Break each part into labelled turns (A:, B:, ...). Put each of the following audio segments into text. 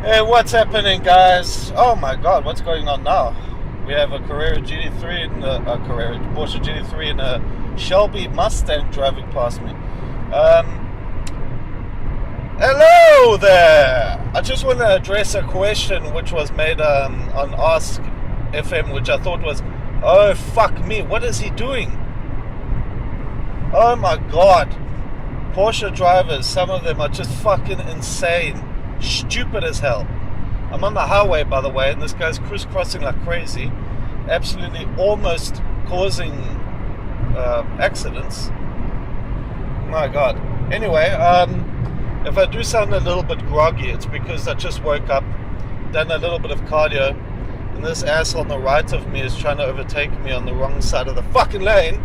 A: Hey, what's happening, guys? Oh my God, what's going on now? We have a Carrera GT3 and a Carrera Porsche GT3 and a Shelby Mustang driving past me. Hello there. I just want to address a question which was made on Ask FM, which I thought was, oh fuck me, what is he doing? Oh my God, Porsche drivers, some of them are just fucking insane. Stupid as hell. I'm on the highway, by the way, and this guy's crisscrossing like crazy, absolutely almost causing accidents. My God. Anyway, if I do sound a little bit groggy, it's because I just woke up, done a little bit of cardio, and this ass on the right of me is trying to overtake me on the wrong side of the fucking lane.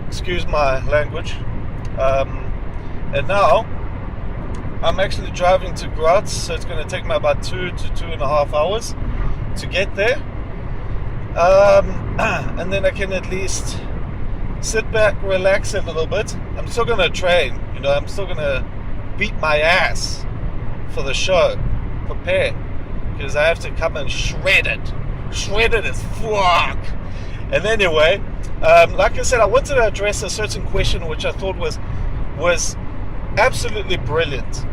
A: Excuse my language. And now I'm actually driving to Graz, so it's going to take me about 2 to 2.5 hours to get there. And then I can at least sit back, relax a little bit. I'm still going to train, I'm still going to beat my ass for the show, prepare, because I have to come and shred it as fuck. And anyway, like I said, I wanted to address a certain question which I thought was absolutely brilliant.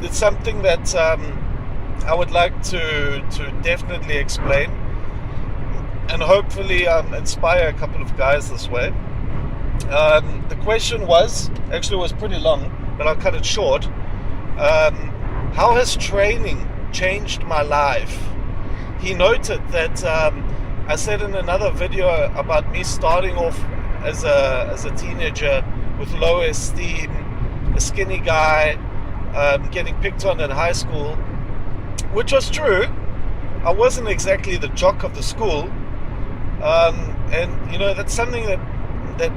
A: It's something that I would like to definitely explain and hopefully inspire a couple of guys this way. The question was pretty long, but I'll cut it short. How has training changed my life? He noted that I said in another video about me starting off as a teenager with low esteem, a skinny guy, getting picked on in high school, which was true. I wasn't exactly the jock of the school, and that's something that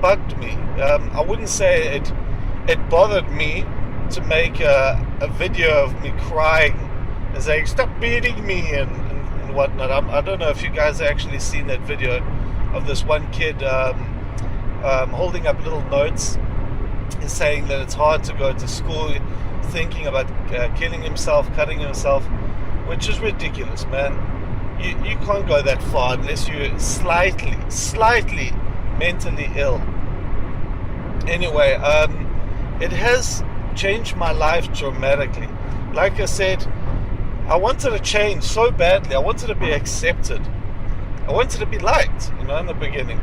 A: bugged me. I wouldn't say it bothered me to make a video of me crying and saying stop beating me and whatnot. I don't know if you guys have actually seen that video of this one kid holding up little notes and saying that it's hard to go to school, thinking about killing himself, cutting himself, which is ridiculous, man. You can't go that far unless you're slightly mentally ill. Anyway, it has changed my life dramatically. Like I said, I wanted to change so badly. I wanted to be accepted. I wanted to be liked, in the beginning.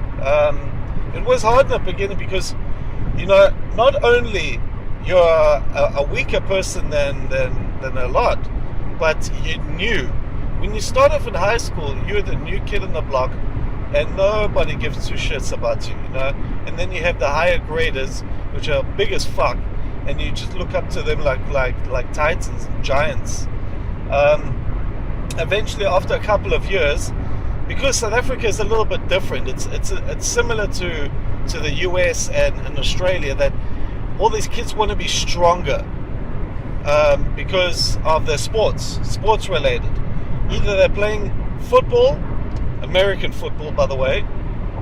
A: It was hard in the beginning because not only you're a weaker person than a lot, but you knew. When you start off in high school, you're the new kid on the block, and nobody gives two shits about you, And then you have the higher graders, which are big as fuck, and you just look up to them like titans and giants. Eventually, after a couple of years, because South Africa is a little bit different, it's similar to the US and Australia, that all these kids want to be stronger because of their sports related. Either they're playing football, American football by the way,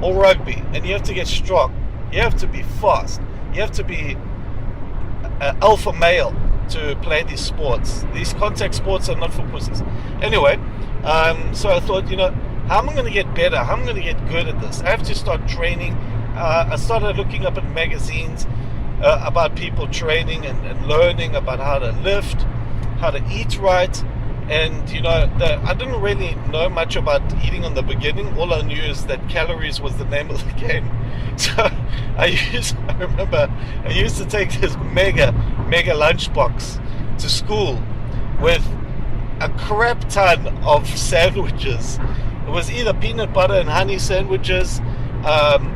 A: or rugby, and you have to get strong, you have to be fast, you have to be alpha male to play these sports. These contact sports are not for pussies. Anyway, so I thought, how am I going to get better? How am I going to get good at this? I have to start training. I started looking up at magazines about people training and learning about how to lift, how to eat right. And, I didn't really know much about eating in the beginning. All I knew is that calories was the name of the game. So I remember I used to take this mega lunchbox to school with a crap ton of sandwiches. It was either peanut butter and honey sandwiches, ham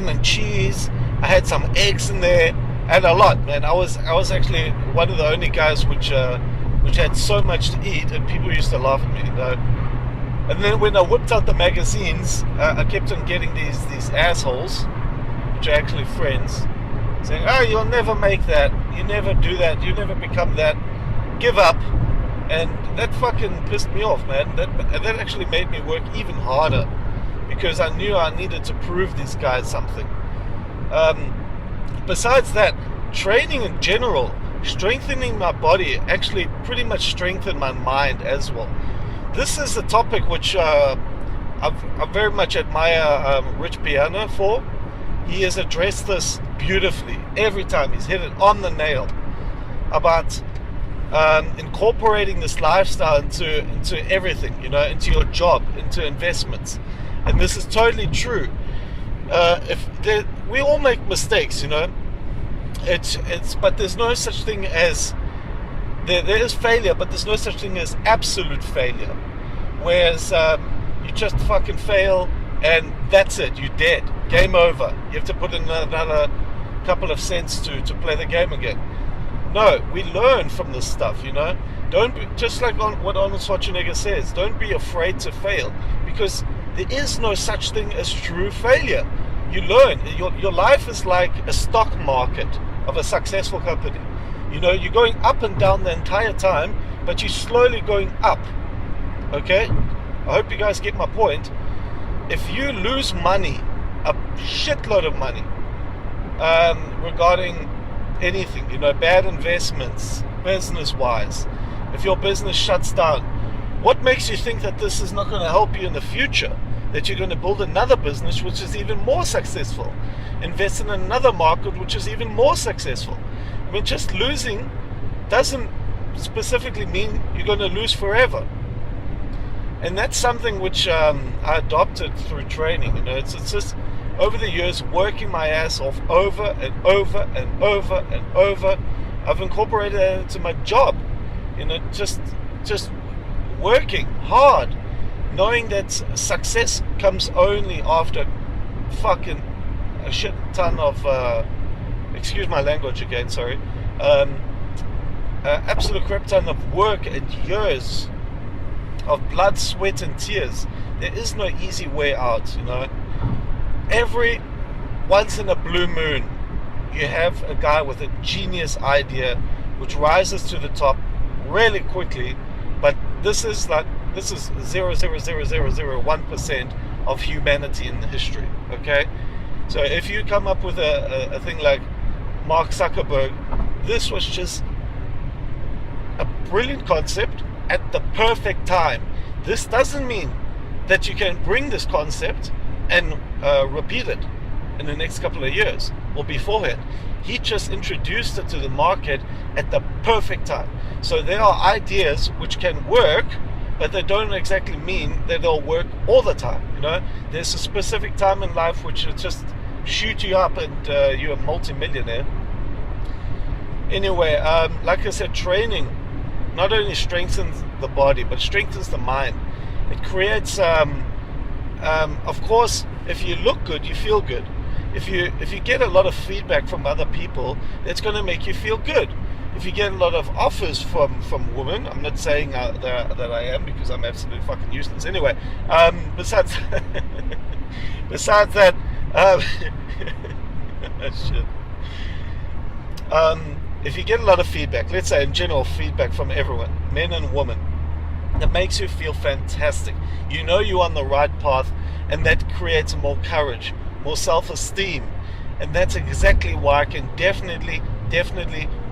A: and cheese. I had some eggs in there, and a lot, man. I was actually one of the only guys which had so much to eat, and people used to laugh at me, And then when I whipped out the magazines, I kept on getting these assholes, which are actually friends, saying, "Oh, you'll never make that. You never do that. You never become that. Give up." And that fucking pissed me off, man. That actually made me work even harder, because I knew I needed to prove these guys something. Besides that, training in general strengthening my body actually pretty much strengthened my mind as well. This is a topic which I very much admire Rich Piano for. He has addressed this beautifully every time. He's hit it on the nail about incorporating this lifestyle into everything, into your job, into investments. And this is totally true. We all make mistakes, but there's no such thing as there is failure, but there's no such thing as absolute failure. Whereas you just fucking fail and that's it, you're dead, game over. You have to put in another couple of cents to play the game again. No, we learn from this stuff, Don't be, just like what Arnold Schwarzenegger says, don't be afraid to fail, because there is no such thing as true failure. You learn. Your life is like a stock market of a successful company. You're going up and down the entire time, but you're slowly going up. Okay? I hope you guys get my point. If you lose money, a shitload of money, regarding anything, bad investments, business-wise, if your business shuts down, what makes you think that this is not going to help you in the future? That you're going to build another business which is even more successful, invest in another market which is even more successful. I mean, just losing doesn't specifically mean you're going to lose forever. And that's something which I adopted through training. It's just over the years working my ass off over and over and over and over. I've incorporated that into my job. Just working hard, knowing that success comes only after fucking a shit ton of excuse my language again, sorry, absolute crap ton of work and years of blood, sweat and tears. There is no easy way out. Every once in a blue moon you have a guy with a genius idea which rises to the top really quickly, but this is 0.00001% of humanity in history. Okay, so if you come up with a thing like Mark Zuckerberg, this was just a brilliant concept at the perfect time. This doesn't mean that you can bring this concept and repeat it in the next couple of years or beforehand. He just introduced it to the market at the perfect time. So there are ideas which can work, but they don't exactly mean that they'll work all the time. There's a specific time in life which will just shoot you up and you're a multi-millionaire. Anyway, like I said, training not only strengthens the body but strengthens the mind. It creates of course, if you look good, you feel good. If you get a lot of feedback from other people, it's going to make you feel good. If you get a lot of offers from women, I'm not saying that I am, because I'm absolutely fucking useless. Anyway, besides that, shit. If you get a lot of feedback, let's say in general feedback from everyone, men and women, that makes you feel fantastic. You're on the right path, and that creates more courage, more self-esteem. And that's exactly why I can definitely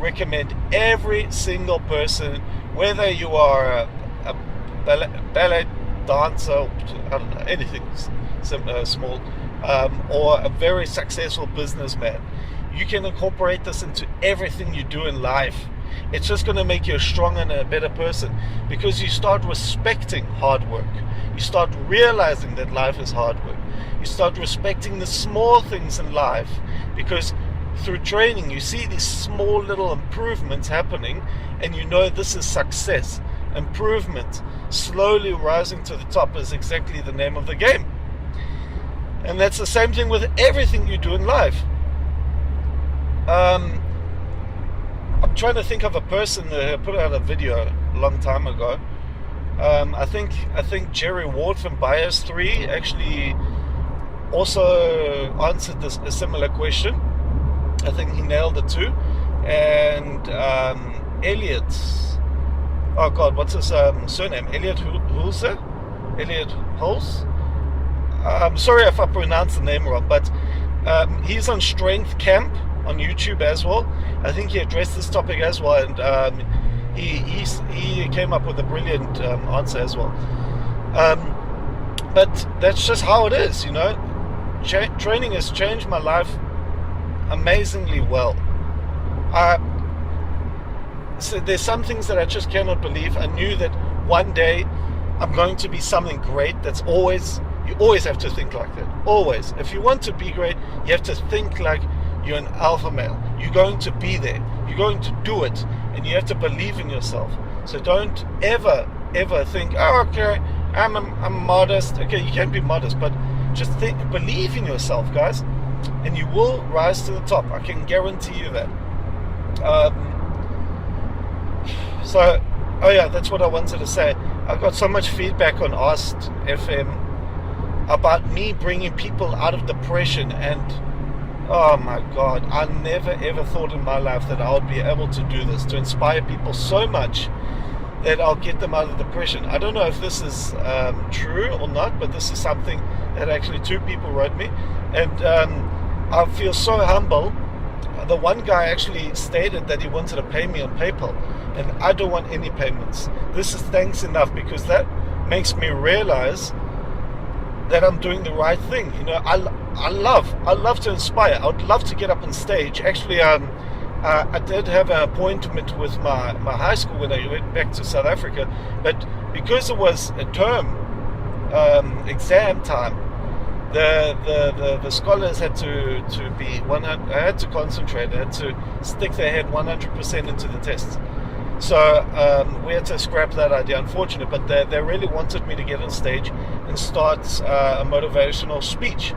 A: recommend every single person, whether you are a ballet dancer, I don't know, anything small, or a very successful businessman. You can incorporate this into everything you do in life. It's just going to make you a stronger and a better person, because you start respecting hard work. You start realizing that life is hard work. You start respecting the small things in life, because through training you see these small little improvements happening, and this is success. Improvement, slowly rising to the top, is exactly the name of the game. And that's the same thing with everything you do in life. I'm trying to think of a person that put out a video a long time ago. I think Jerry Ward from Bias 3 actually also answered a similar question. I think he nailed it too. And Elliot, oh god, what's his surname? Elliot Hulse? Elliot Hulse? I'm sorry if I pronounced the name wrong, but he's on Strength Camp. on YouTube as well. I think he addressed this topic as well, and he came up with a brilliant answer as well. But that's just how it is, you know. Training has changed my life amazingly well. So there's some things that I just cannot believe. I knew that one day I'm going to be something great. You always have to think like that. Always. If you want to be great, you have to think like you're an alpha male. You're going to be there. You're going to do it. And you have to believe in yourself. So don't ever think, oh, okay, I'm modest. Okay, you can be modest, but just believe in yourself, guys, and you will rise to the top. I can guarantee you that. So, oh yeah, that's what I wanted to say. I got so much feedback on Asked FM about me bringing people out of depression, and oh my God, I never ever thought in my life that I would be able to do this, to inspire people so much that I'll get them out of depression. I don't know if this is true or not, but this is something that actually 2 people wrote me, and I feel so humble. The one guy actually stated that he wanted to pay me on PayPal, and I don't want any payments. This is thanks enough, because that makes me realize that I'm doing the right thing. You know, I love to inspire. I would love to get up on stage. Actually, I did have an appointment with my high school when I went back to South Africa, but because it was a term exam time, the scholars had to be 100. I had to concentrate. I had to stick their head 100% into the tests. So we had to scrap that idea. Unfortunate, but they really wanted me to get on stage and start a motivational speech.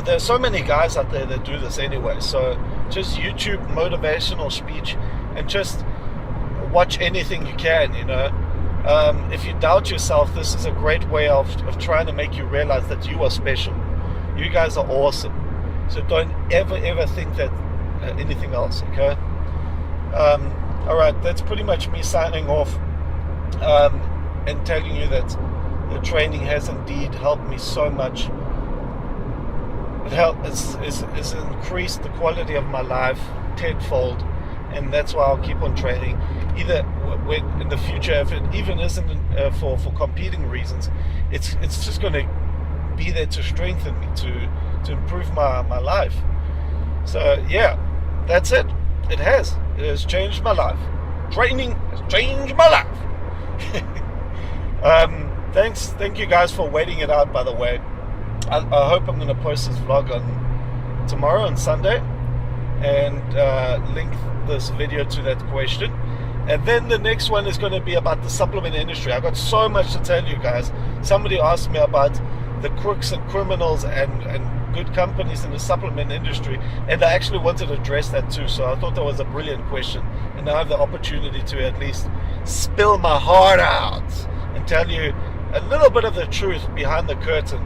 A: There's so many guys out there that do this anyway. So just YouTube motivational speech, and just watch anything you can. You know. If you doubt yourself, this is a great way of trying to make you realize that you are special. You guys are awesome. So don't ever think that anything else, okay? Alright, that's pretty much me signing off and telling you that the training has indeed helped me so much. It's increased the quality of my life tenfold, and that's why I'll keep on training. Either in the future, if it even isn't for competing reasons, it's just going to be there to strengthen me, to improve my life. So yeah, that's it. It has changed my life. Training has changed my life. Thank you guys for waiting it out, by the way. I hope I'm going to post this vlog on tomorrow, on Sunday, and link this video to that question. And then the next one is going to be about the supplement industry. I got so much to tell you guys. Somebody asked me about the crooks and criminals and good companies in the supplement industry, and I actually wanted to address that too. So I thought that was a brilliant question, and now I have the opportunity to at least spill my heart out and tell you a little bit of the truth behind the curtain,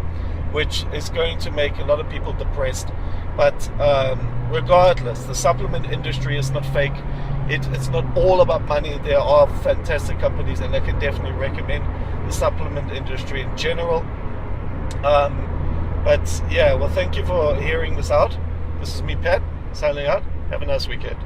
A: which is going to make a lot of people depressed. But regardless, the supplement industry is not fake. It's not all about money. There are fantastic companies, and I can definitely recommend the supplement industry in general. But yeah, well, thank you for hearing this out. This is me, Pat, signing out. Have a nice weekend.